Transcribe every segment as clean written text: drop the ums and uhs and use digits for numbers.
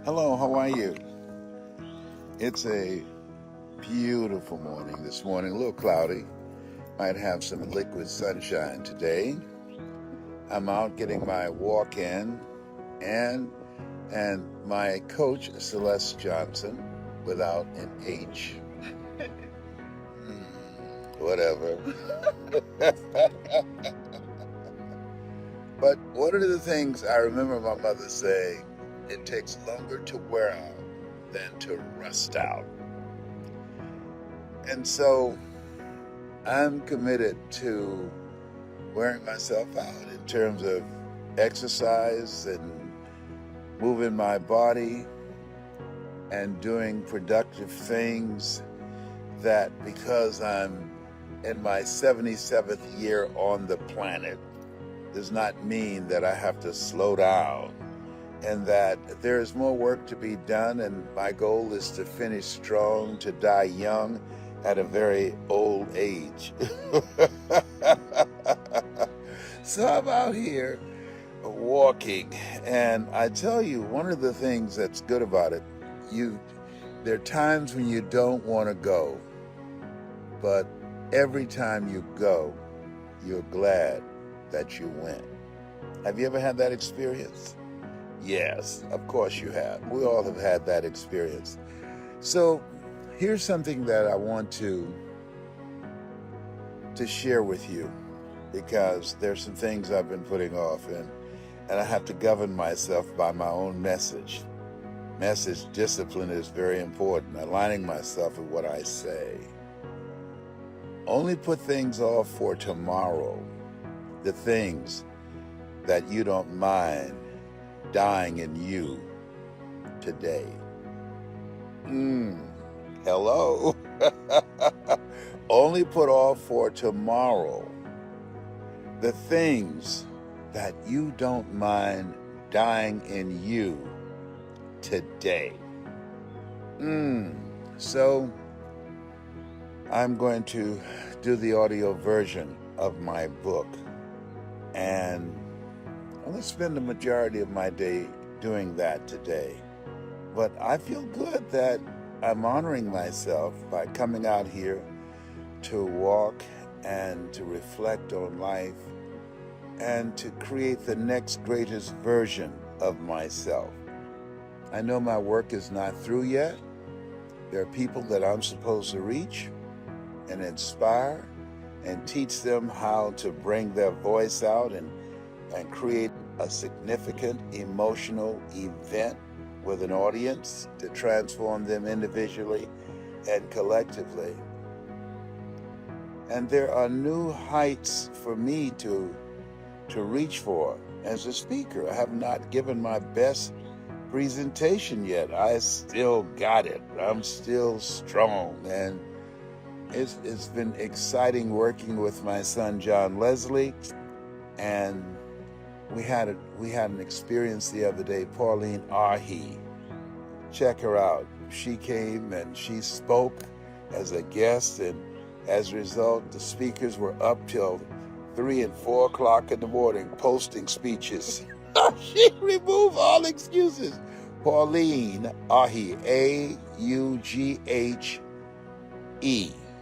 Hello, how are you? It's a beautiful morning this morning, a little cloudy. Might have some liquid sunshine today. I'm out getting my walk in and my coach, Celeste Johnson, without an H. Whatever. But one of the things I remember my mother saying, it takes longer to wear out than to rust out. And so I'm committed to wearing myself out in terms of exercise and moving my body and doing productive things that, because I'm in my 77th year on the planet, does not mean that I have to slow down, and that there's more work to be done, and my goal is to finish strong, to die young at a very old age. So I'm out here walking, and I tell you, one of the things that's good about it, there are times when you don't want to go, but every time you go, you're glad that you went. Have you ever had that experience? Yes, of course you have. We all have had that experience. So here's something that I want to share with you, because there's some things I've been putting off, and I have to govern myself by my own message. Message discipline is very important, aligning myself with what I say. Only put things off for tomorrow, the things that you don't mind dying in you today. Hello. Only put off for tomorrow the things that you don't mind dying in you today. So I'm going to do the audio version of my book, and I'm going to spend the majority of my day doing that today. But I feel good that I'm honoring myself by coming out here to walk and to reflect on life and to create the next greatest version of myself. I know my work is not through yet. There are people that I'm supposed to reach and inspire and teach them how to bring their voice out and create a significant emotional event with an audience to transform them individually and collectively. And there are new heights for me to reach for as a speaker. I have not given my best presentation yet. I still got it. I'm still strong, and it's been exciting working with my son John Leslie. And we had an experience the other day. Pauline Ahi, check her out. She came and she spoke as a guest, and as a result, the speakers were up till 3 and 4 o'clock in the morning posting speeches. She removed all excuses. Pauline Ahi, A-U-G-H-E.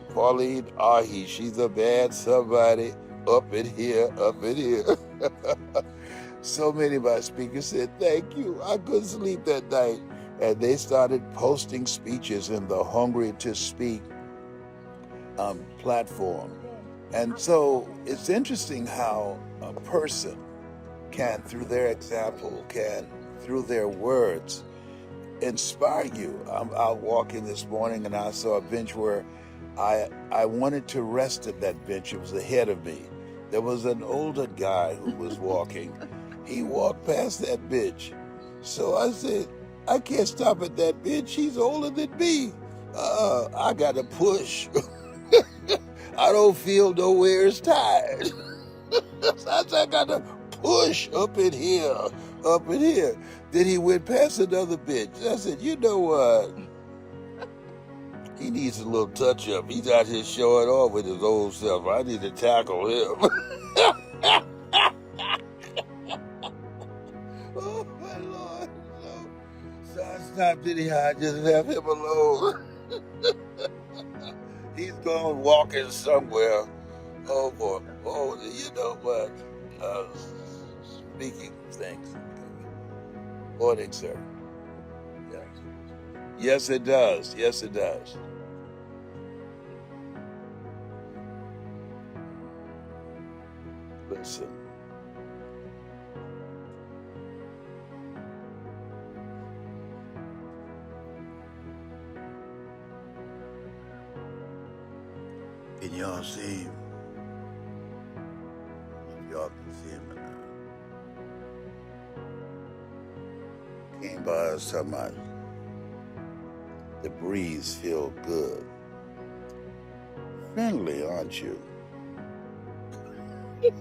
Pauline Ahi, she's a bad somebody up in here. So many of my speakers said, thank you. I couldn't sleep that night. And they started posting speeches in the Hungry to Speak platform. And so it's interesting how a person can, through their example, through their words, inspire you. I'm out walking this morning and I saw a bench where I wanted to rest at that bench. It was ahead of me. There was an older guy who was walking. He walked past that bench. So I said, I can't stop at that bench. He's older than me. I got to push. I don't feel nowhere as tired. So I said, I got to push up in here. Then he went past another bench. I said, you know what? He needs a little touch-up. He's out here showing off with his old self. I need to tackle him. Oh, my Lord. So I stopped anyhow. I just left him alone. He's gone walking somewhere. Oh boy. Oh, you know what? Speaking of things. Morning, sir. Yes. Yes, it does. Yes, it does. Listen. Can y'all see him? If y'all can see him or not. Came by us talking about the breeze feel good. Friendly, aren't you? Yes,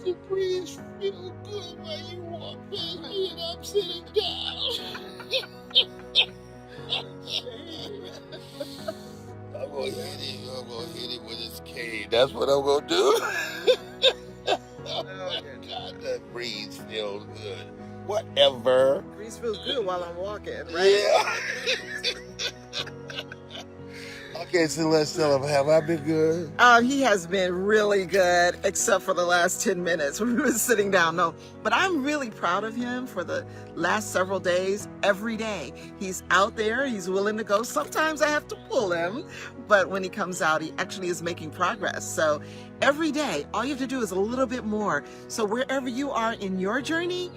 the breeze feel good while you walk past me and I'm sitting down. I'm gonna hit him with his cane. That's what I'm gonna do. Oh, God, the breeze feels good. Whatever. Breeze feels good while I'm walking, right? Yeah. Okay, so let's tell him, have I been good? He has been really good, except for the last 10 minutes when we were sitting down. No, but I'm really proud of him for the last several days. Every day, he's out there. He's willing to go. Sometimes I have to pull him, but when he comes out, he actually is making progress. So every day, all you have to do is a little bit more. So wherever you are in your journey,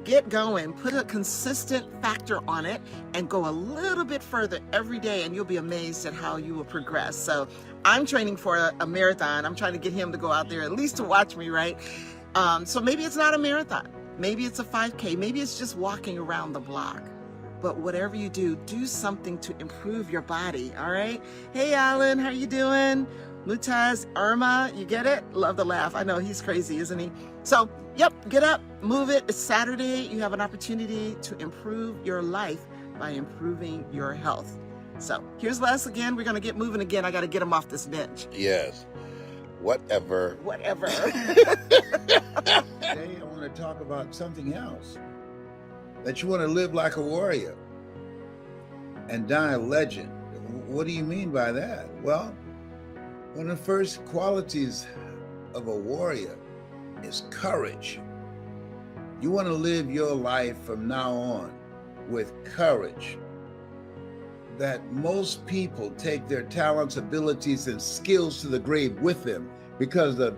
get going, put a consistent factor on it, and go a little bit further every day, and you'll be amazed at how you will progress. So I'm training for a marathon. I'm trying to get him to go out there at least to watch me, right? So maybe it's not a marathon. Maybe it's a 5K. Maybe it's just walking around the block. But whatever you do, do something to improve your body, all right? Hey, Alan, how you doing? Mutaz, Irma, you get it? Love the laugh. I know he's crazy, isn't he? So, yep, get up, move it. It's Saturday. You have an opportunity to improve your life by improving your health. So, here's Les again. We're going to get moving again. I got to get him off this bench. Yes. Whatever. Whatever. Today I want to talk about something else. That you want to live like a warrior and die a legend. What do you mean by that? Well, one of the first qualities of a warrior is courage. You want to live your life from now on with courage. That most people take their talents, abilities, and skills to the grave with them because of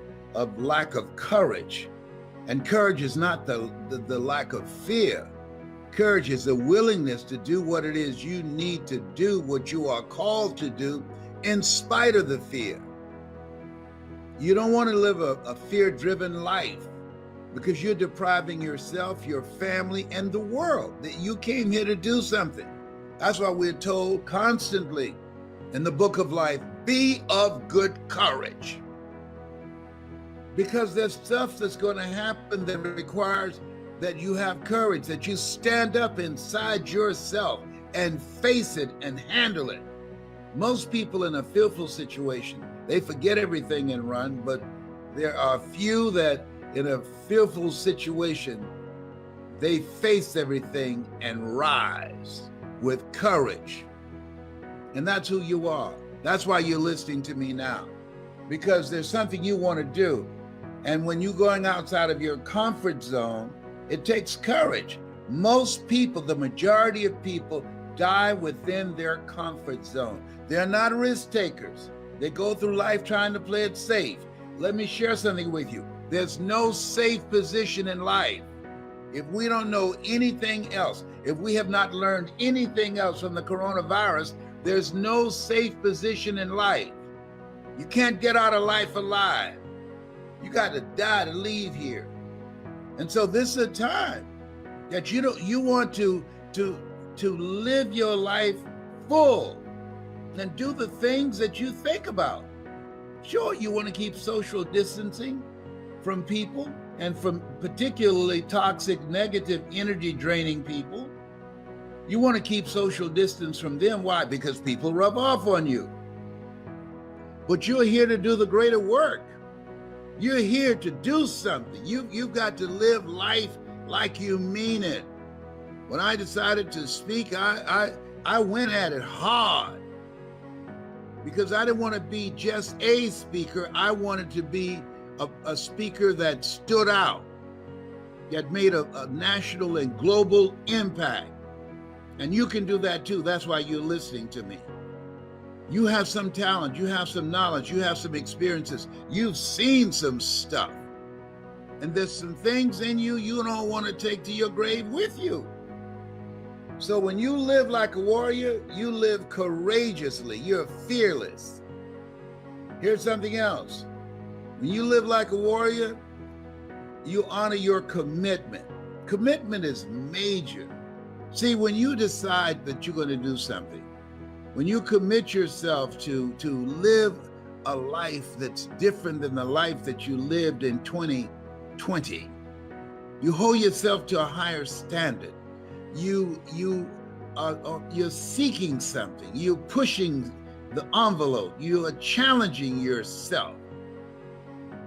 lack of courage. And courage is not the lack of fear. Courage is the willingness to do what it is you need to do, what you are called to do, in spite of the fear. You don't want to live a fear-driven life because you're depriving yourself, your family, and the world that you came here to do something. That's why we're told constantly in the book of life, be of good courage. Because there's stuff that's going to happen that requires that you have courage, that you stand up inside yourself and face it and handle it. Most people in a fearful situation, they forget everything and run, but there are few that in a fearful situation, they face everything and rise with courage. And that's who you are. That's why you're listening to me now, because there's something you want to do. And when you're going outside of your comfort zone, it takes courage. Most people, the majority of people, die within their comfort zone. They're not risk takers. They go through life trying to play it safe. Let me share something with you. There's no safe position in life. If we don't know anything else, if we have not learned anything else from the coronavirus, there's no safe position in life. You can't get out of life alive. You got to die to leave here. And so this is a time that you want to live your life full and do the things that you think about. Sure, you want to keep social distancing from people and from particularly toxic, negative, energy draining people. You want to keep social distance from them. Why? Because people rub off on you. But you're here to do the greater work. You're here to do something. You've got to live life like you mean it. When I decided to speak, I went at it hard because I didn't want to be just a speaker. I wanted to be a speaker that stood out, that made a national and global impact. And you can do that too. That's why you're listening to me. You have some talent, you have some knowledge, you have some experiences, you've seen some stuff. And there's some things in you you don't want to take to your grave with you. So when you live like a warrior, you live courageously, you're fearless. Here's something else. When you live like a warrior, you honor your commitment. Commitment is major. See, when you decide that you're going to do something, when you commit yourself to live a life that's different than the life that you lived in 2020, you hold yourself to a higher standard. You're seeking something. You're pushing the envelope. You are challenging yourself.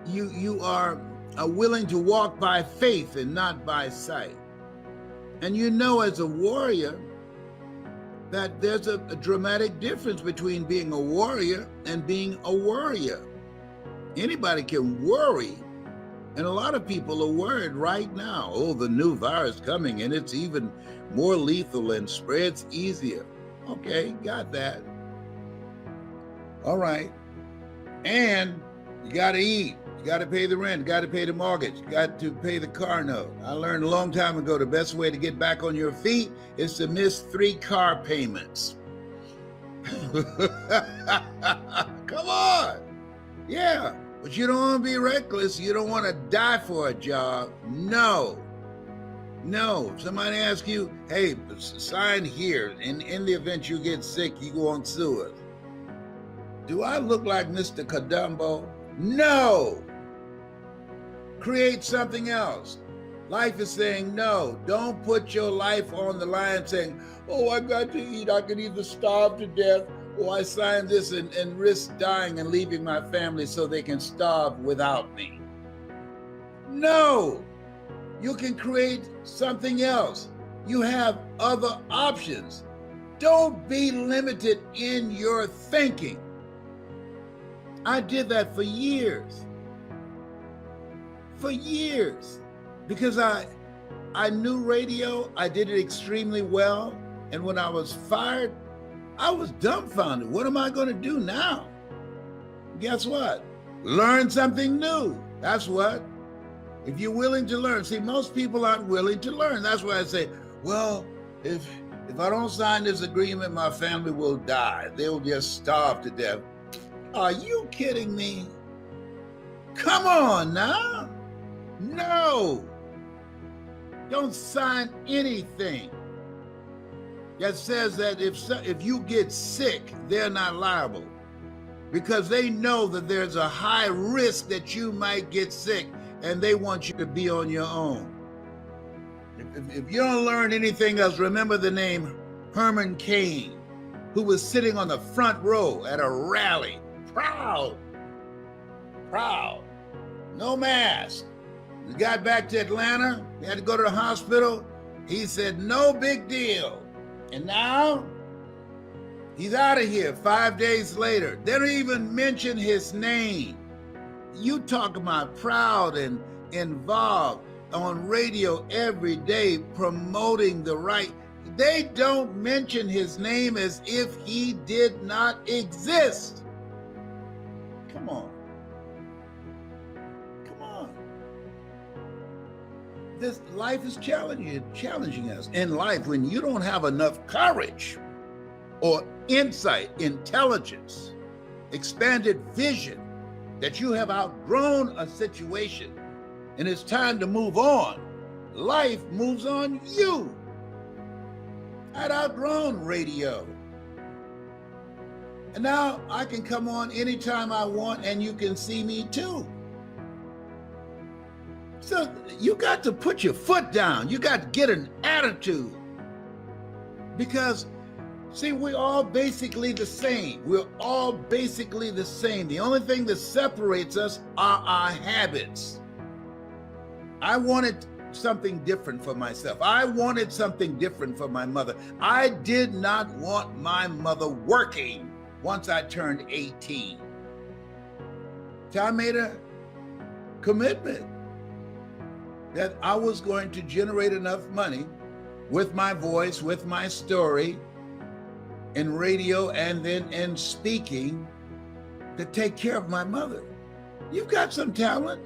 You are willing to walk by faith and not by sight. And you know, as a warrior, that there's a dramatic difference between being a warrior and being a worrier. Anybody can worry, and a lot of people are worried right now. Oh, the new virus coming, and it's even more lethal and spreads easier. Okay, got that. All right. And you got to eat. You got to pay the rent, you got to pay the mortgage, you got to pay the car note. I learned a long time ago the best way to get back on your feet is to miss 3 car payments. Come on. Yeah, but you don't want to be reckless. You don't want to die for a job. No. If somebody asks you, hey, sign here, and in the event you get sick, you go on sue us. Do I look like Mr. Kadumbo? No. Create something else. Life is saying no. Don't put your life on the line saying, oh, I got to eat. I could either starve to death or I sign this and risk dying and leaving my family so they can starve without me. No. You can create something else. You have other options. Don't be limited in your thinking. I did that for years. Because I knew radio, I did it extremely well, and when I was fired, I was dumbfounded. What am I going to do now? Guess what? Learn something new. That's what. If you're willing to learn. See, most people aren't willing to learn. That's why I say, well, if I don't sign this agreement, my family will die. They'll just starve to death. Are you kidding me? Come on now. No. Don't sign anything that says that if you get sick, they're not liable, because they know that there's a high risk that you might get sick and they want you to be on your own. If you don't learn anything else, remember the name Herman Cain, who was sitting on the front row at a rally, proud, no mask. He got back to Atlanta, he had to go to the hospital. He said, no big deal. And now he's out of here 5 days later. They don't even mention his name. You talk about proud and involved on radio every day promoting the right. They don't mention his name as if he did not exist. Come on. This life is challenging us. In life, when you don't have enough courage or insight, intelligence, expanded vision, that you have outgrown a situation and it's time to move on, life moves on you. I'd outgrown radio. And now I can come on anytime I want and you can see me too. So you got to put your foot down. You got to get an attitude. Because See, we're all basically the same. We're all basically the same. The only thing that separates us are our habits. I wanted something different for myself. I wanted something different for my mother. I did not want my mother working once I turned 18. So I made a commitment that I was going to generate enough money with my voice, with my story, in radio and then in speaking, to take care of my mother. You've got some talent.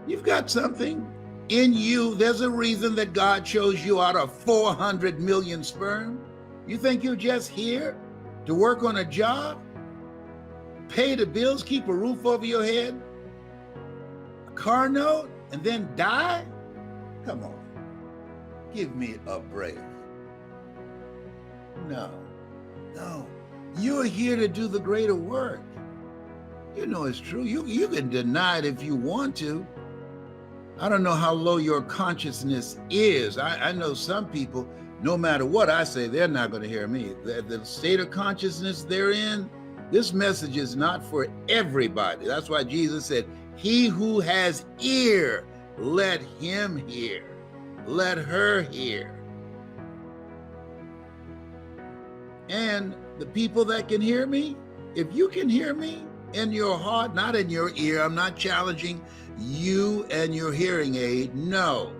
You've got something in you. There's a reason that God chose you out of 400 million sperm. You think you're just here to work on a job, pay the bills, keep a roof over your head, a car note, and then die? Come on, give me a break. No, you're here to do the greater work. You know it's true. You can deny it if you want to. I don't know how low your consciousness is. I know some people, no matter what I say, they're not going to hear me. The state of consciousness they're in, this message is not for everybody. That's why Jesus said, he who has ear, let him hear. Let her hear. And the people that can hear me, if you can hear me in your heart, not in your ear, I'm not challenging you and your hearing aid. No,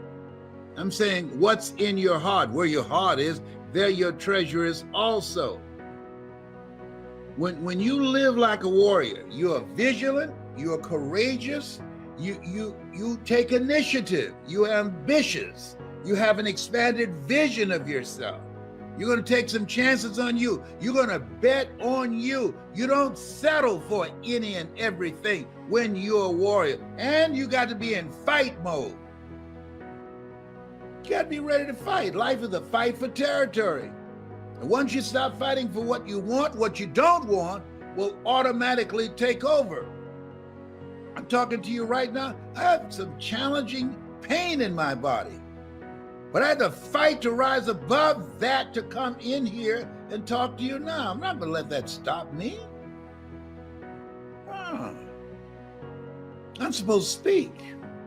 I'm saying what's in your heart. Where your heart is, there your treasure is also. When you live like a warrior, you are vigilant, you are courageous, you take initiative, you are ambitious, you have an expanded vision of yourself. You're going to take some chances on you. You're going to bet on you. You don't settle for any and everything when you're a warrior. And you got to be in fight mode. You got to be ready to fight. Life is a fight for territory. And once you stop fighting for what you want, what you don't want will automatically take over. I'm talking to you right now. I have some challenging pain in my body. But I had to fight to rise above that to come in here and talk to you now. I'm not going to let that stop me. I'm supposed to speak.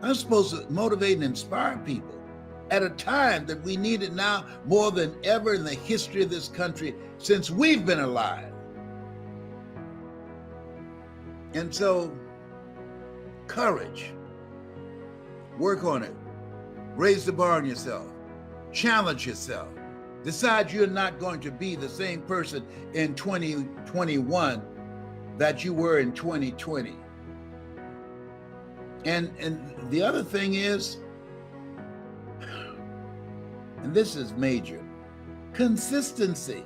I'm supposed to motivate and inspire people at a time that we need it now more than ever in the history of this country since we've been alive. And so, courage. Work on it. Raise the bar on yourself. Challenge yourself. Decide you're not going to be the same person in 2021 that you were in 2020. And the other thing is, and this is major, consistency.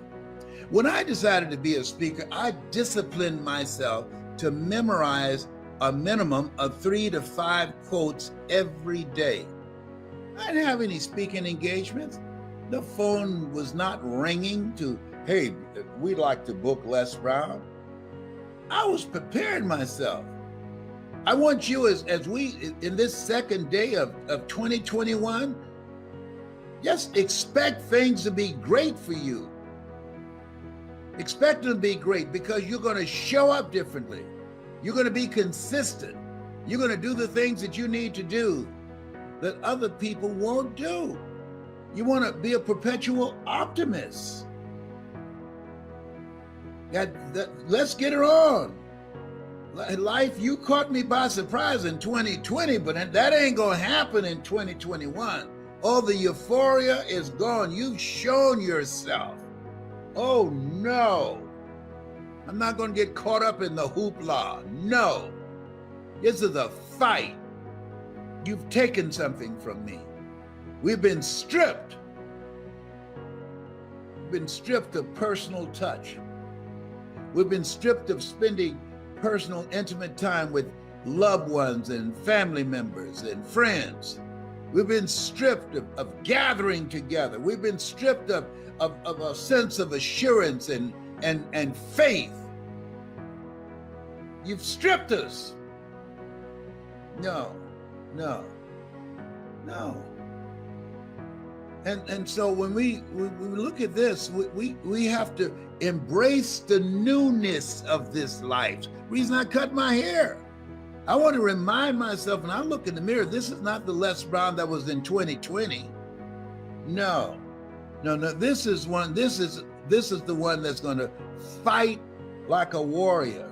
When I decided to be a speaker, I disciplined myself to memorize a minimum of 3 to 5 quotes every day. I didn't have any speaking engagements. The phone was not ringing to, hey, we'd like to book Les Brown. I was preparing myself. I want you as we, in this second day of 2021, just expect things to be great for you. Expect them to be great because you're going to show up differently. You're going to be consistent. You're going to do the things that you need to do that other people won't do. You want to be a perpetual optimist. Let's get her on. Life, you caught me by surprise in 2020, but that ain't going to happen in 2021. All the euphoria is gone. You've shown yourself. Oh, no. I'm not going to get caught up in the hoopla. No. This is a fight. You've taken something from me. We've been stripped. We've been stripped of personal touch. We've been stripped of spending personal, intimate time with loved ones and family members and friends. We've been stripped of gathering together. We've been stripped of a sense of assurance and faith. You've stripped us. No. And so when we look at this, we have to embrace the newness of this life. Reason I cut my hair, I want to remind myself when I look in the mirror, this is not the Les Brown that was in 2020. No. This is the one that's going to fight like a warrior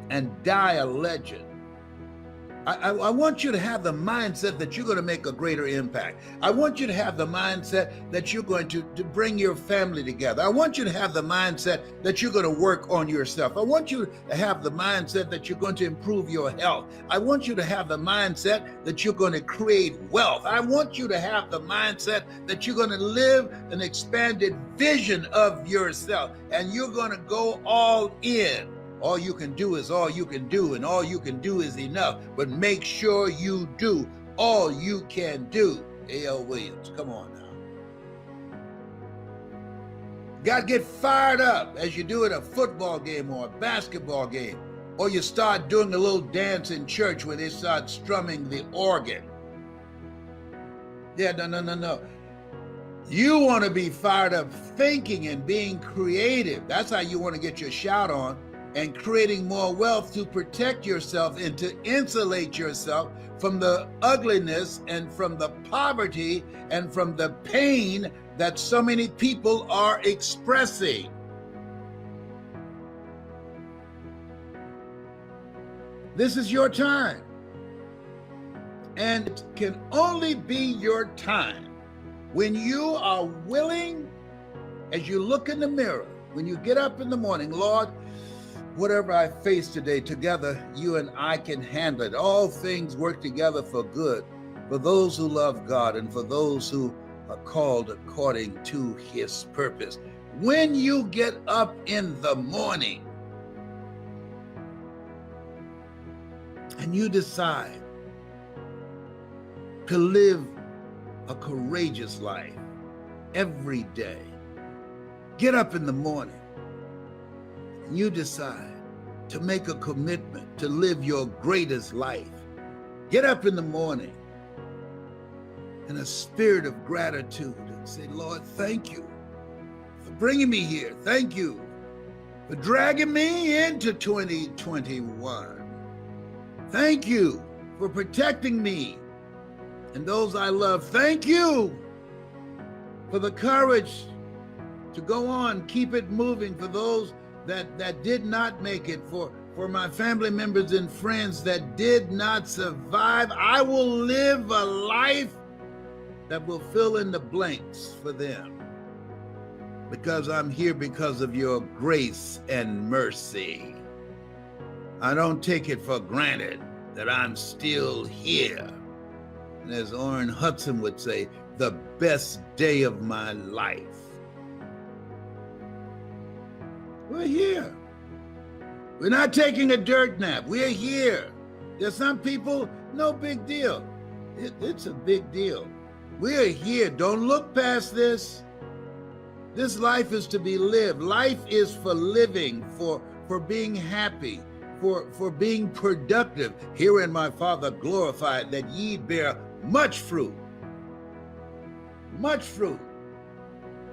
and die a legend. I want you to have the mindset that you're going to make a greater impact. I want you to have the mindset that you're going to bring your family together. I want you to have the mindset that you're going to work on yourself. I want you to have the mindset that you're going to improve your health. I want you to have the mindset that you're going to create wealth. I want you to have the mindset that you're going to live an expanded vision of yourself, and you're going to go all in. All you can do is all you can do, and all you can do is enough. But make sure you do all you can do. A.L. Williams, come on now. Got to get fired up as you do at a football game or a basketball game, or you start doing a little dance in church where they start strumming the organ. Yeah, no. You want to be fired up thinking and being creative. That's how you want to get your shout on. And creating more wealth to protect yourself and to insulate yourself from the ugliness and from the poverty and from the pain that so many people are expressing. This is your time. And it can only be your time when you are willing, as you look in the mirror, when you get up in the morning, Lord, whatever I face today, together, you and I can handle it. All things work together for good, for those who love God and for those who are called according to his purpose. When you get up in the morning and you decide to live a courageous life every day, get up in the morning, you decide to make a commitment to live your greatest life. Get up in the morning in a spirit of gratitude and say, Lord, thank you for bringing me here. Thank you for dragging me into 2021. Thank you for protecting me and those I love. Thank you for the courage to go on, keep it moving, for those that did not make it, for my family members and friends that did not survive. I will live a life that will fill in the blanks for them, because I'm here because of your grace and mercy. I don't take it for granted that I'm still here. And as Orrin Hudson would say, the best day of my life. We're here. We're not taking a dirt nap. We're here. There's some people, no big deal. It's a big deal. We're here. Don't look past this. This life is to be lived. Life is for living, for being happy, for being productive. Herein my Father glorified, that ye bear much fruit. Much fruit.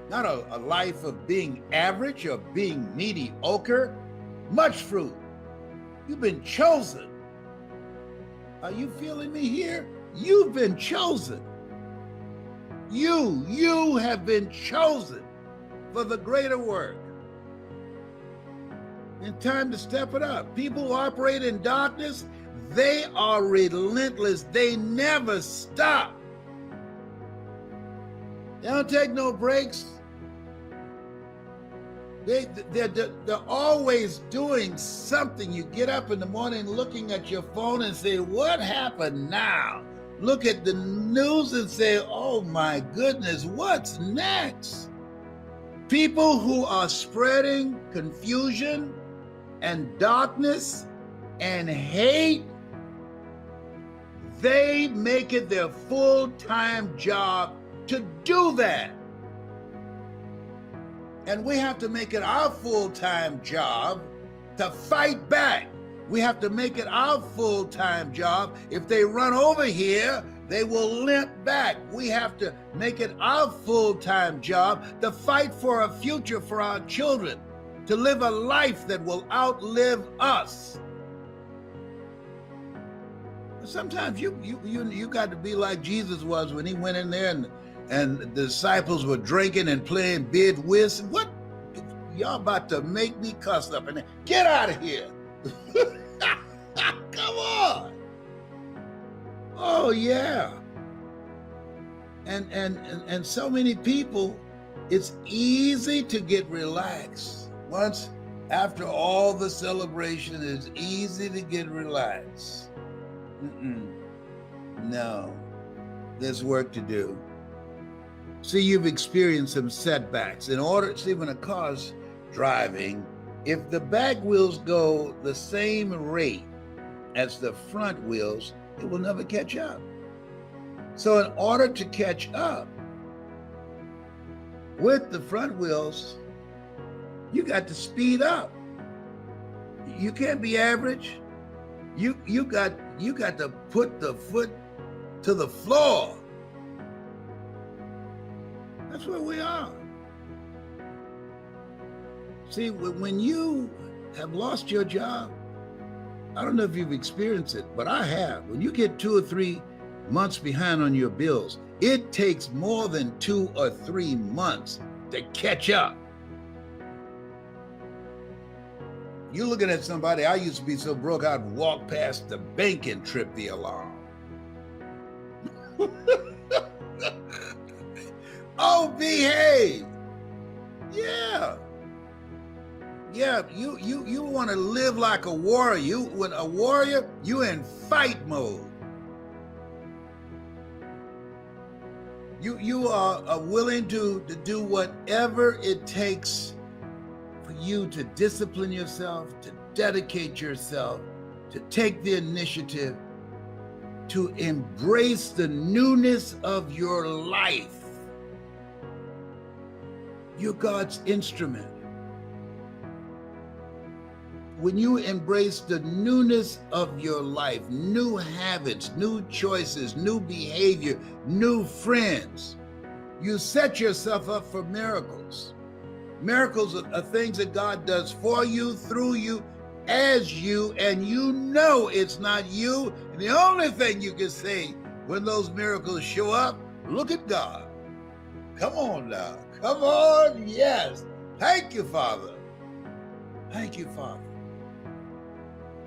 Not a life of being average or being mediocre. Much fruit. You've been chosen. Are you feeling me here? You've been chosen. You have been chosen for the greater work. It's time to step it up. People who operate in darkness, they are relentless. They never stop. They don't take no breaks. They're always doing something. You get up in the morning looking at your phone and say, what happened now? Look at the news and say, oh my goodness, what's next? People who are spreading confusion and darkness and hate, they make it their full-time job to do that. And we have to make it our full-time job to fight back. We have to make it our full-time job. If they run over here, They will limp back. We have to make it our full-time job to fight for a future for our children, to live a life that will outlive us. Sometimes you got to be like Jesus was when he went in there and the disciples were drinking and playing bid whist. What? Y'all about to make me cuss up in there. Get out of here. Come on. Oh yeah. And so many people, it's easy to get relaxed. Once after all the celebration, it's easy to get relaxed. No, there's work to do. See, you've experienced some setbacks. When a car's driving, if the back wheels go the same rate as the front wheels, it will never catch up. So in order to catch up with the front wheels, you got to speed up. You can't be average. You got to put the foot to the floor. That's where we are. See, when you have lost your job, I don't know if you've experienced it, but I have. When you get 2 or 3 months behind on your bills, it takes more than 2 or 3 months to catch up. You're looking at somebody, I used to be so broke, I'd walk past the bank and trip the alarm. Oh, behave. Yeah. Yeah, you want to live like a warrior. When a warrior, you in fight mode. You are willing to do whatever it takes for you to discipline yourself, to dedicate yourself, to take the initiative, to embrace the newness of your life. You're God's instrument. When you embrace the newness of your life, new habits, new choices, new behavior, new friends, you set yourself up for miracles. Miracles are things that God does for you, through you, as you, and you know it's not you. And the only thing you can say when those miracles show up, look at God. Come on now. Come on. Yes. Thank you, Father. Thank you, Father.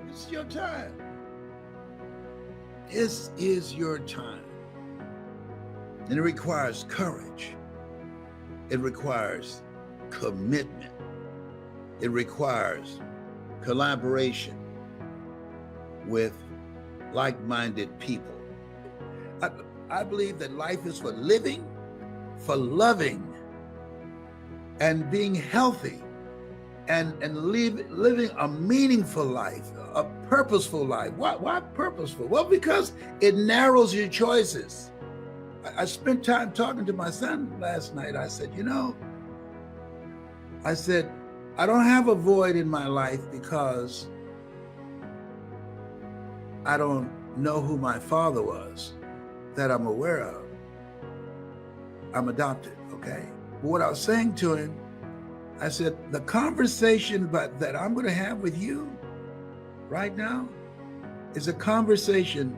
It's your time. This is your time. And it requires courage. It requires commitment. It requires collaboration with like-minded people. I believe that life is for living, for loving, and being healthy, and living a meaningful life, a purposeful life. Why purposeful? Well, because it narrows your choices. I spent time talking to my son last night. I said, I don't have a void in my life because I don't know who my father was that I'm aware of. I'm adopted, okay? But what I was saying to him, I said, the conversation that I'm going to have with you right now is a conversation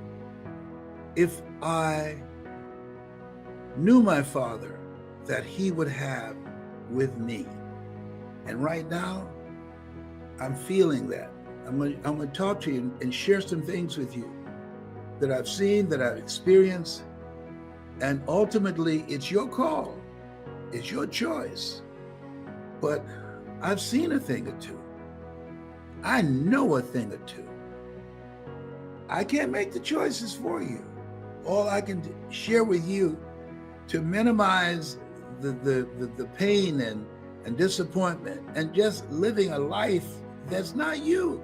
if I knew my father that he would have with me. And right now, I'm feeling that. I'm going to talk to you and share some things with you that I've seen, that I've experienced. And ultimately, it's your call. It's your choice. But I've seen a thing or two. I know a thing or two. I can't make the choices for you. All I can share with you to minimize the pain and disappointment and just living a life that's not you,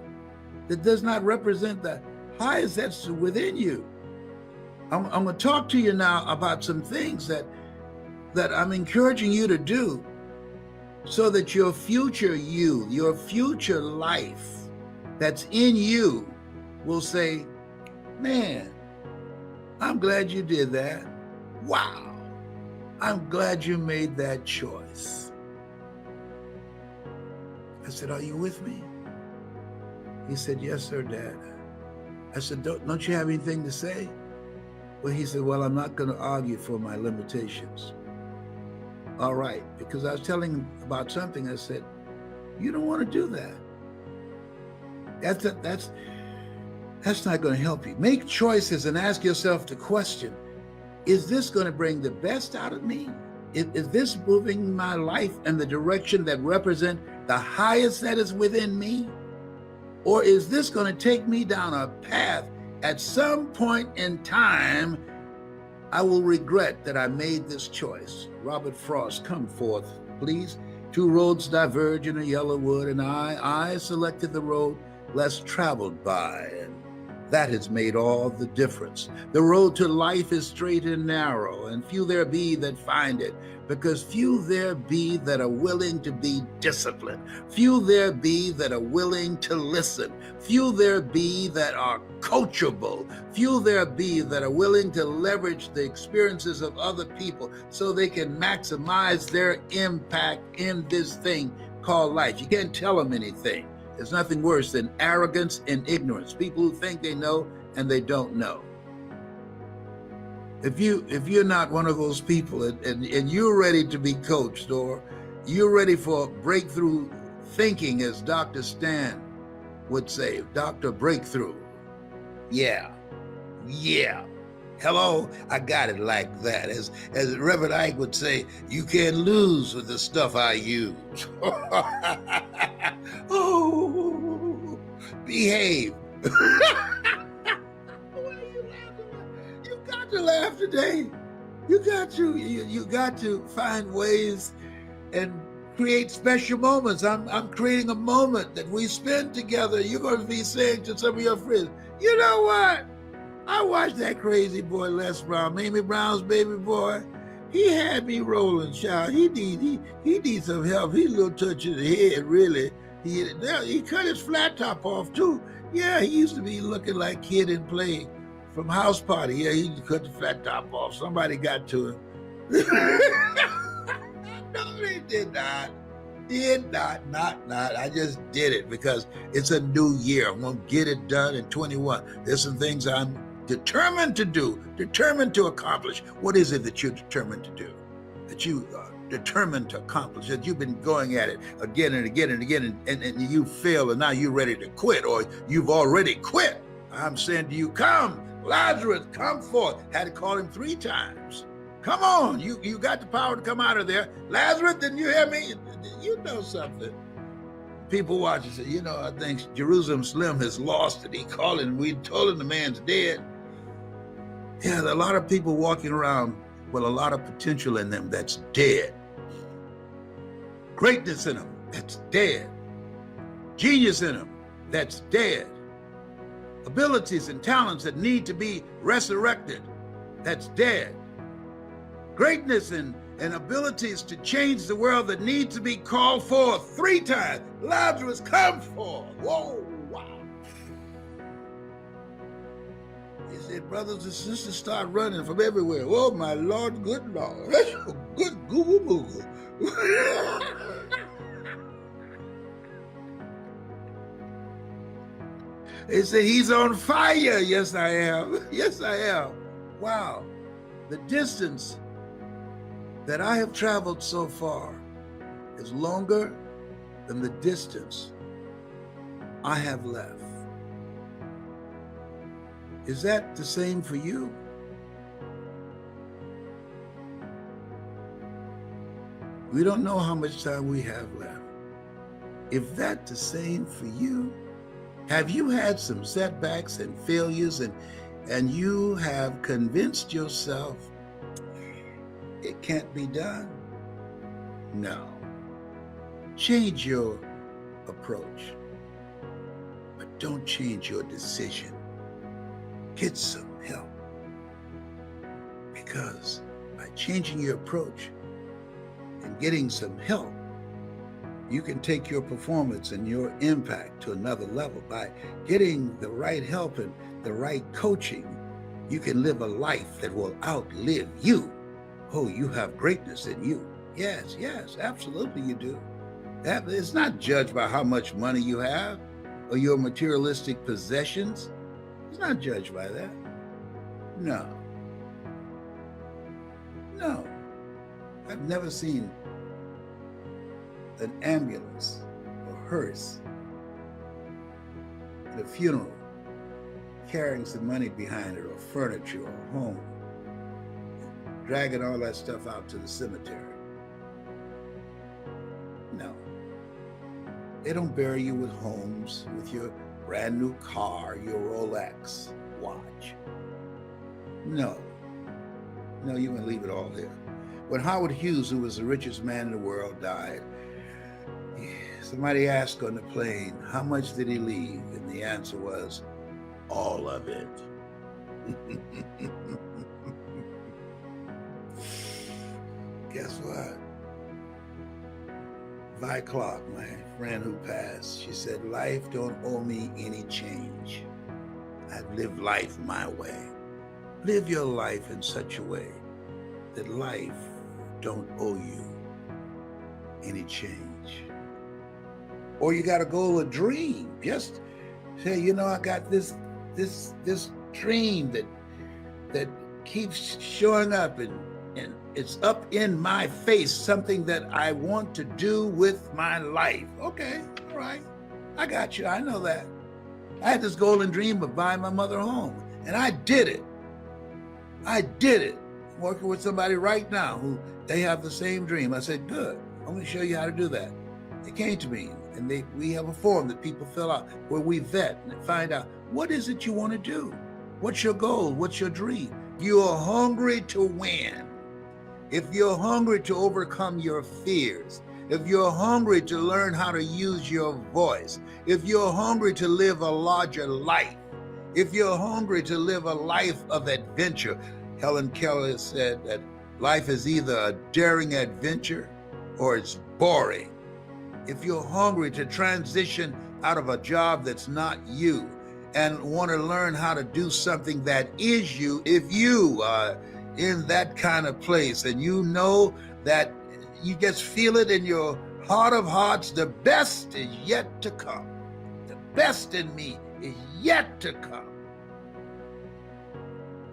that does not represent the highest that's within you. I'm going to talk to you now about some things that I'm encouraging you to do so that your future you, your future life that's in you will say, man, I'm glad you did that. Wow. I'm glad you made that choice. I said, are you with me? He said, yes, sir, Dad. I said, don't you have anything to say? Well, he said, well, I'm not going to argue for my limitations. All right, because I was telling him about something. I said, you don't want to do that. That's not going to help you. Make choices and ask yourself the question, is this going to bring the best out of me? Is this moving my life in the direction that represent the highest that is within me? Or is this going to take me down a path at some point in time I will regret that I made this choice? Robert Frost, come forth, please. Two roads diverge in a yellow wood, and I selected the road less traveled by, and that has made all the difference. The road to life is straight and narrow, and few there be that find it, because few there be that are willing to be disciplined. Few there be that are willing to listen. Few there be that are coachable. Few there be that are willing to leverage the experiences of other people so they can maximize their impact in this thing called life. You can't tell them anything. There's nothing worse than arrogance and ignorance. People who think they know and they don't know. If you're not one of those people and you're ready to be coached, or you're ready for breakthrough thinking, as Dr. Stan would say, Dr. Breakthrough. Yeah. Hello, I got it like that. As Reverend Ike would say, you can't lose with the stuff I use. Oh, behave. Why are you laughing? You got to laugh today. You got to find ways and create special moments. I'm creating a moment that we spend together. You're going to be saying to some of your friends, you know what? I watched that crazy boy Les Brown, Mamie Brown's baby boy. He had me rolling, child. He needs some help. He's a little touch of the head, really. He cut his flat top off too. Yeah, he used to be looking like Kid and Play from House Party. Yeah, he cut the flat top off. Somebody got to him. No, they did not. Not. I just did it because it's a new year. I'm going to get it done in 21. There's some things I'm determined to do, determined to accomplish. What is it that you're determined to do? That you are determined to accomplish, that you've been going at it again and again and again, and you fail, and now you're ready to quit, or you've already quit. I'm saying to you, come, Lazarus, come forth. Had to call him 3 times. Come on, you got the power to come out of there. Lazarus, didn't you hear me? You know something. People watch and say, I think Jerusalem Slim has lost it. We told him the man's dead. Yeah, there are a lot of people walking around with a lot of potential in them that's dead. Greatness in them, that's dead. Genius in them, that's dead. Abilities and talents that need to be resurrected, that's dead. Greatness and abilities to change the world that need to be called forth 3 times. Lazarus, come forth. Whoa, wow. He said, brothers and sisters start running from everywhere. Oh, my Lord, good Lord. Good Google Moogle. They said, he's on fire. Yes, I am. Yes, I am. Wow. The distance that I have traveled so far is longer than the distance I have left. Is that the same for you? We don't know how much time we have left. If that's the same for you, have you had some setbacks and failures and you have convinced yourself it can't be done? No. Change your approach, but don't change your decision. Get some help. Because by changing your approach and getting some help, you can take your performance and your impact to another level. By getting the right help and the right coaching, You can live a life that will outlive you. Oh, you have greatness in you. Yes, yes, absolutely you do. It's not judged by how much money you have or your materialistic possessions. It's not judged by that. No. No. I've never seen an ambulance or hearse at a funeral carrying some money behind it, or furniture, or home, dragging all that stuff out to the cemetery. No. They don't bury you with homes, with your brand new car, your Rolex watch. No. No, you can leave it all there. When Howard Hughes, who was the richest man in the world, died, somebody asked on the plane, how much did he leave? And the answer was, all of it. Guess what? Vi Clark, my friend who passed, she said, life don't owe me any change. I've lived life my way. Live your life in such a way that life don't owe you any change. Or you got a goal, a dream. Just say, you know, I got this dream that keeps showing up and it's up in my face, something that I want to do with my life. Okay, all right. I got you. I know that. I had this goal and dream of buying my mother a home, and I did it. I did it. I'm working with somebody right now who they have the same dream. I said, good. I'm going to show you how to do that. They came to me, and we have a form that people fill out where we vet and find out, what is it you want to do? What's your goal? What's your dream? You're hungry to win. If you're hungry to overcome your fears, if you're hungry to learn how to use your voice, if you're hungry to live a larger life, if you're hungry to live a life of adventure, Helen Keller said that life is either a daring adventure or it's boring. If you're hungry to transition out of a job that's not you and want to learn how to do something that is you, if you are in that kind of place and you know that you just feel it in your heart of hearts, the best is yet to come. The best in me is yet to come.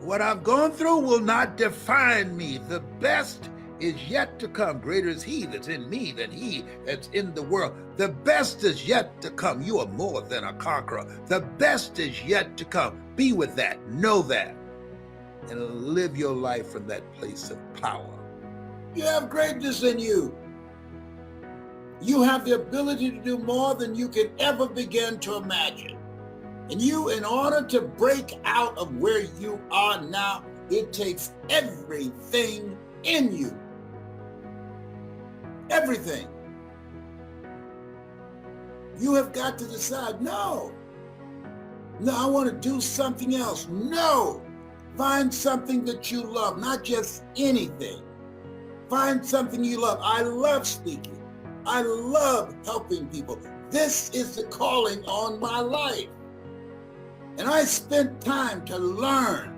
What I've gone through will not define me. The best is yet to come. Greater is he that's in me than he that's in the world. The best is yet to come. You are more than a conqueror. The best is yet to come. Be with that. Know that. And live your life from that place of power. You have greatness in you. You have the ability to do more than you can ever begin to imagine. And you, in order to break out of where you are now, it takes everything in you. Everything. You have got to decide, no, I want to do something else. No, find something that you love, not just anything. Find something you love. I love speaking. I love helping people. This is the calling on my life. And I spent time to learn.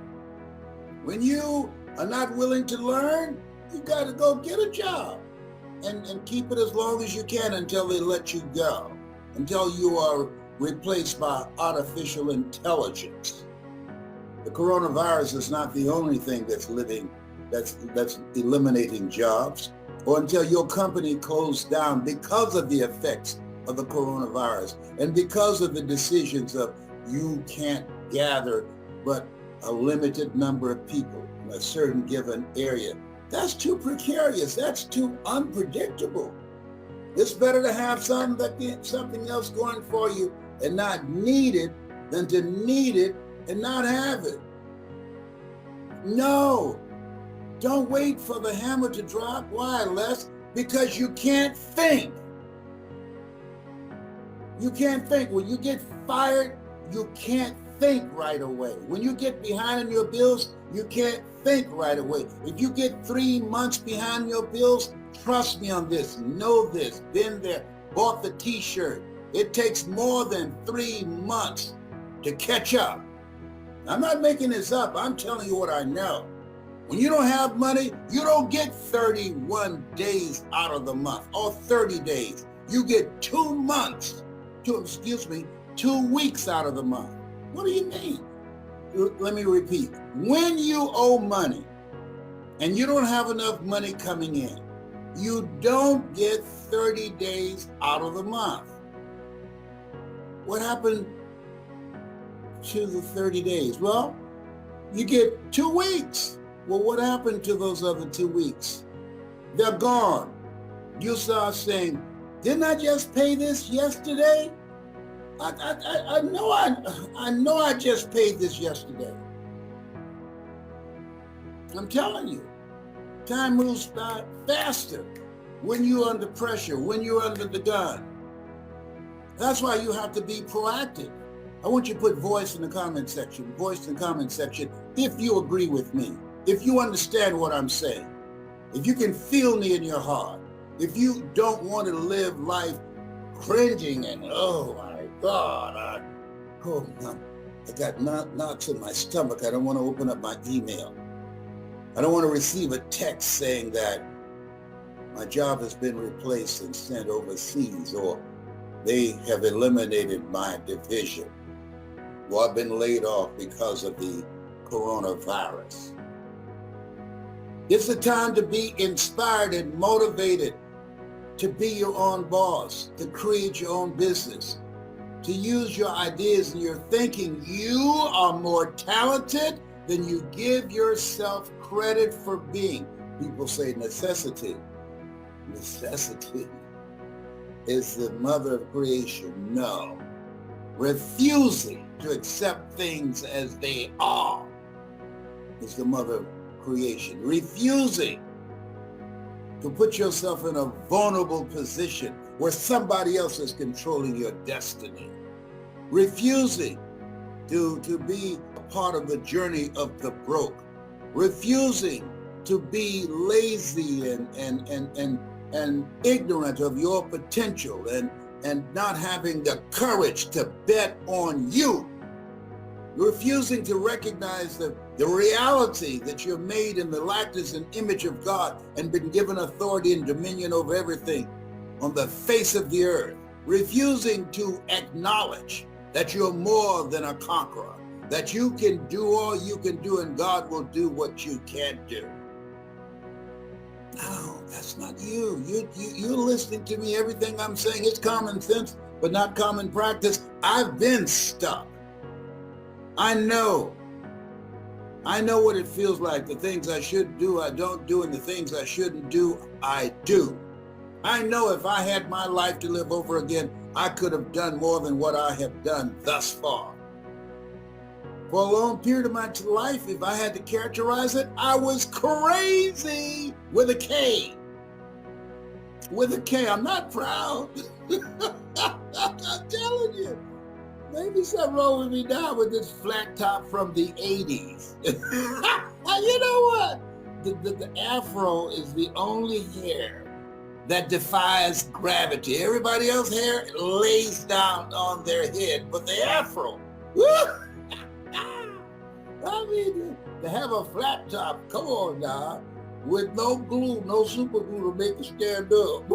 When you are not willing to learn, you got to go get a job and keep it as long as you can until they let you go, until you are replaced by artificial intelligence. The coronavirus is not the only thing that's eliminating jobs, or until your company closed down because of the effects of the coronavirus and because of the decisions of you can't gather but a limited number of people in a certain given area. That's too precarious. That's too unpredictable. It's better to have something else going for you and not need it than to need it and not have it. No, don't wait for the hammer to drop. Why, Les? Because you can't think. You can't think. When you get fired, you can't think right away. When you get behind on your bills, you can't think right away. If you get 3 months behind your bills, trust me on this, know this, been there, bought the t-shirt. It takes more than 3 months to catch up. I'm not making this up. I'm telling you what I know. When you don't have money, you don't get 31 days out of the month or 30 days. You get 2 months, 2 weeks out of the month. What do you mean? Let me repeat. When you owe money and you don't have enough money coming in, you don't get 30 days out of the month. What happened to the 30 days? Well, you get 2 weeks. Well, what happened to those other 2 weeks? They're gone. You start saying, didn't I just pay this yesterday? I know I just paid this yesterday. I'm telling you, time moves by faster when you're under pressure, when you're under the gun. That's why you have to be proactive. I want you to put voice in the comment section if you agree with me, if you understand what I'm saying, if you can feel me in your heart, if you don't want to live life cringing and, oh my God, I got knots in my stomach. I don't want to open up my email. I don't want to receive a text saying that my job has been replaced and sent overseas, or they have eliminated my division, or I've been laid off because of the coronavirus. It's the time to be inspired and motivated, to be your own boss, to create your own business, to use your ideas and your thinking. You are more talented than you give yourself credit for being. People say necessity. Necessity is the mother of creation. No. Refusing to accept things as they are is the mother of creation. Refusing to put yourself in a vulnerable position where somebody else is controlling your destiny. Refusing to be a part of the journey of the broke. Refusing to be lazy and ignorant of your potential and not having the courage to bet on you. Refusing to recognize the reality that you're made in the likeness and image of God and been given authority and dominion over everything on the face of the earth. Refusing to acknowledge that you're more than a conqueror, that you can do all you can do and God will do what you can't do. No, that's not you. You're listening to me. Everything I'm saying is common sense, but not common practice. I've been stuck. I know what it feels like. The things I should do, I don't do, and the things I shouldn't do, I do. I know if I had my life to live over again, I could have done more than what I have done thus far. For a long period of my life, if I had to characterize it, I was crazy with a K. With a K. I'm not proud. I'm telling you. Maybe something wrong with me now with this flat top from the 80s. You know what? The afro is the only hair that defies gravity. Everybody else's hair lays down on their head, but the afro, I mean, to have a flat top, come on now, with no glue, no super glue to make it stand up.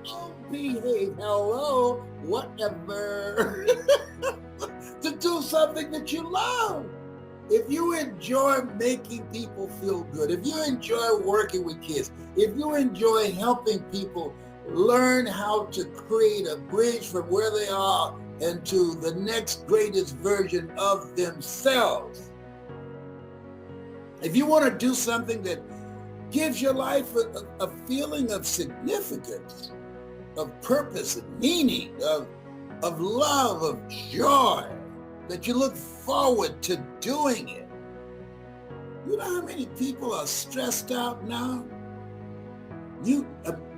Oh, behave, hello, whatever. To do something that you love. If you enjoy making people feel good, if you enjoy working with kids, if you enjoy helping people learn how to create a bridge from where they are and to the next greatest version of themselves, if you want to do something that gives your life a feeling of significance, of purpose and meaning, of love, of joy, that you look forward to doing it. You know how many people are stressed out now?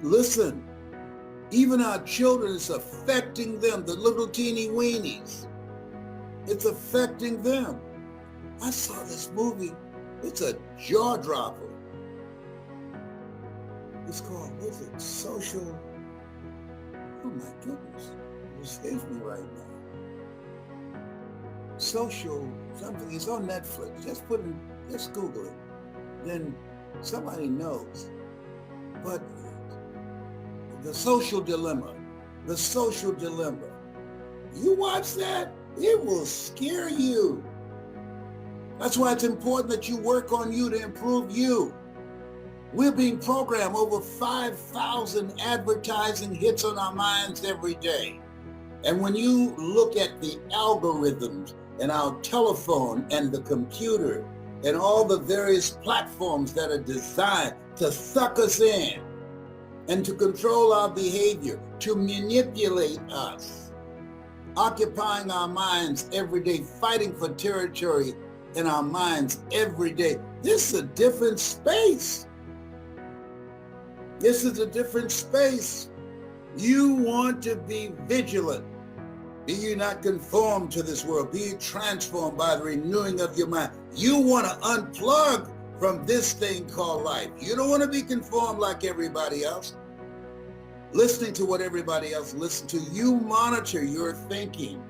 Listen, even our children, it's affecting them, the little teeny weenies. It's affecting them. I saw this movie. It's a jaw dropper. It's called, what's it, Social? Oh my goodness, it escapes me right now. social something. It's on Netflix. Just Google it. Then somebody knows. But the social dilemma, the social dilemma. You watch that, it will scare you. That's why it's important that you work on you to improve you. We're being programmed over 5,000 advertising hits on our minds every day. And when you look at the algorithms and our telephone and the computer and all the various platforms that are designed to suck us in and to control our behavior, to manipulate us, occupying our minds every day, fighting for territory in our minds every day. This is a different space. This is a different space. You want to be vigilant. Be you not conformed to this world. Be you transformed by the renewing of your mind. You want to unplug from this thing called life. You don't want to be conformed like everybody else. Listening to what everybody else listens to. You monitor your thinking.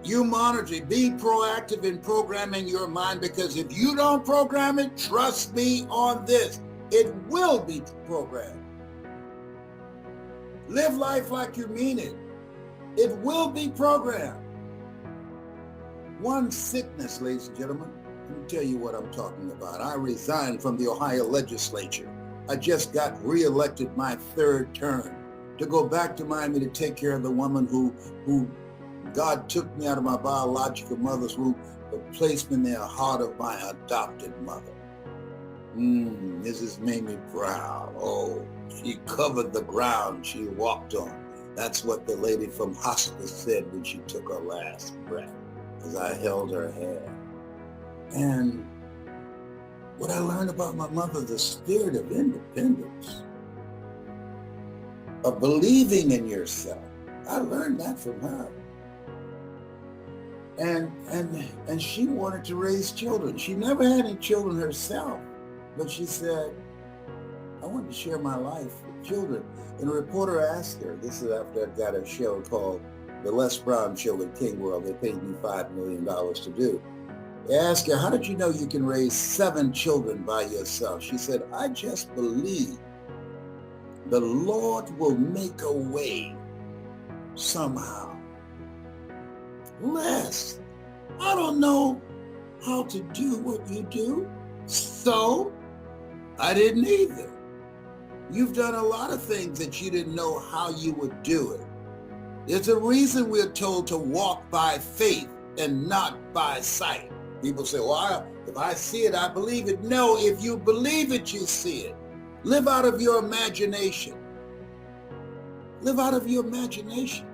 You monitor. Be proactive in programming your mind, because if you don't program it, trust me on this, it will be programmed. Live life like you mean it. It will be programmed. One sickness, ladies and gentlemen, let me tell you what I'm talking about. I resigned from the Ohio legislature. I just got reelected my third term to go back to Miami to take care of the woman who God took me out of my biological mother's womb, but placed me in the heart of my adopted mother. Mrs. Mamie Brown. Oh, she covered the ground she walked on. That's what the lady from hospice said when she took her last breath, as I held her hand. And what I learned about my mother, the spirit of independence, of believing in yourself. I learned that from her. And she wanted to raise children. She never had any children herself, but she said, I want to share my life with children. And a reporter asked her, this is after I got a show called The Les Brown Show at King World. They paid me $5 million to do. They asked her, how did you know you can raise 7 children by yourself? She said, I just believe the Lord will make a way somehow. Les, I don't know how to do what you do, so I didn't either. You've done a lot of things that you didn't know how you would do it. There's a reason we're told to walk by faith and not by sight. People say, well, if I see it, I believe it. No, if you believe it, you see it. Live out of your imagination. Live out of your imagination.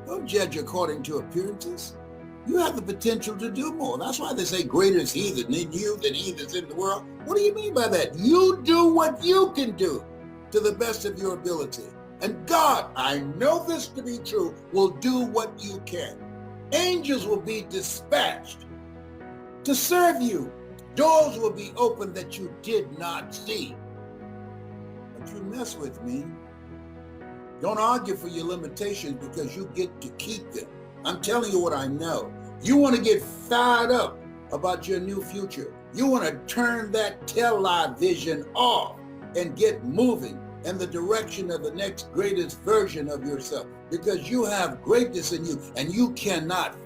Don't judge according to appearances. You have the potential to do more. That's why they say greater is he that's in you than he that's in the world. What do you mean by that? You do what you can do to the best of your ability. And God, I know this to be true, will do what you can. Angels will be dispatched to serve you. Doors will be opened that you did not see. But you mess with me. Don't argue for your limitations, because you get to keep them. I'm telling you what I know. You want to get fired up about your new future. You want to turn that television off and get moving in the direction of the next greatest version of yourself, because you have greatness in you, and you cannot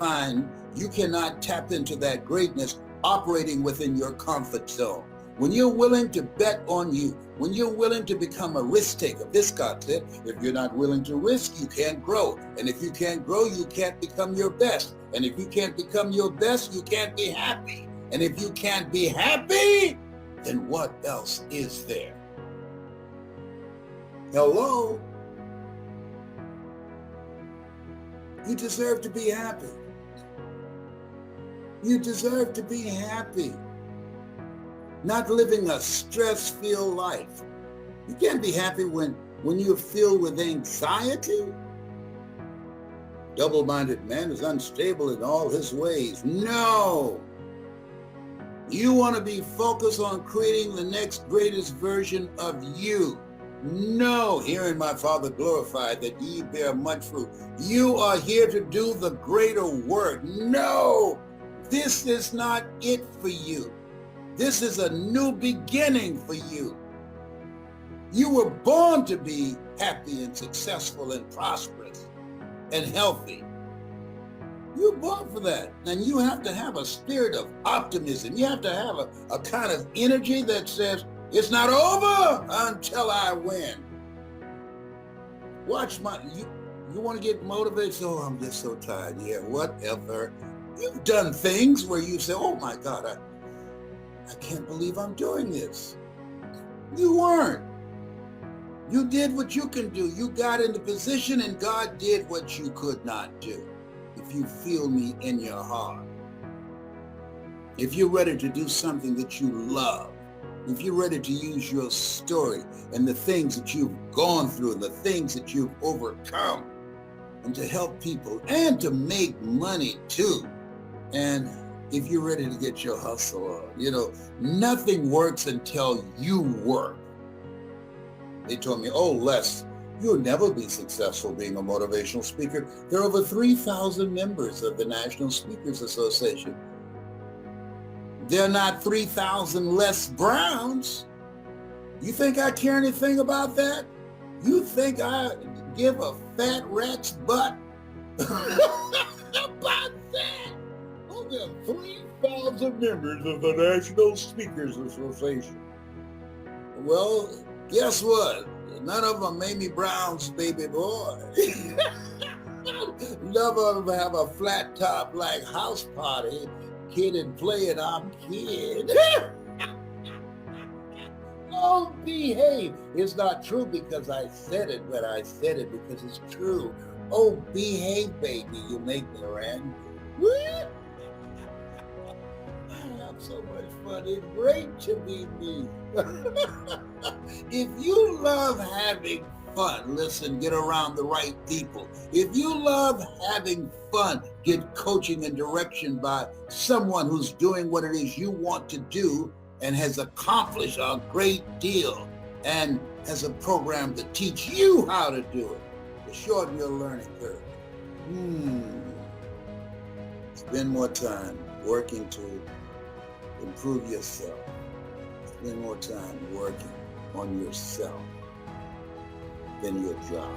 tap into that greatness operating within your comfort zone. When you're willing to bet on you, when you're willing to become a risk taker, this God said, if you're not willing to risk, you can't grow. And if you can't grow, you can't become your best. And if you can't become your best, you can't be happy. And if you can't be happy, then what else is there? Hello? You deserve to be happy. You deserve to be happy. Not living a stress-filled life. You can't be happy when you're filled with anxiety. Double-minded man is unstable in all his ways. No. You want to be focused on creating the next greatest version of you. No, hearing my Father glorified, that ye bear much fruit. You are here to do the greater work. No, this is not it for you. This is a new beginning for you. You were born to be happy and successful and prosperous and healthy. You're born for that. And you have to have a spirit of optimism. You have to have a kind of energy that says, it's not over until I win. Watch you want to get motivated? Oh, I'm just so tired. Yeah, whatever. You've done things where you say, oh my God, I can't believe I'm doing this. You weren't. You did what you can do. You got in the position and God did what you could not do. If you feel me in your heart. If you're ready to do something that you love, if you're ready to use your story and the things that you've gone through and the things that you've overcome and to help people and to make money too. And if you're ready to get your hustle on, nothing works until you work. They told me, oh, Les, you'll never be successful being a motivational speaker. There are over 3,000 members of the National Speakers Association. They're not 3,000 Les Browns. You think I care anything about that? You think I give a fat rat's butt about that? Oh, there are 3,000 members of the National Speakers Association. Well, guess what? None of them Mamie Brown's baby boy. None of them have a flat top like House Party. Kid and play it, I'm kid. Oh, behave. It's not true because I said it, but I said it because it's true. Oh, behave, baby. You make me angry. I have so much fun. It's great to be me. If you love having fun, listen, get around the right people. If you love having fun, get coaching and direction by someone who's doing what it is you want to do and has accomplished a great deal and has a program to teach you how to do it, to shorten your learning curve. Spend more time working to improve yourself. Spend more time working on yourself than your job.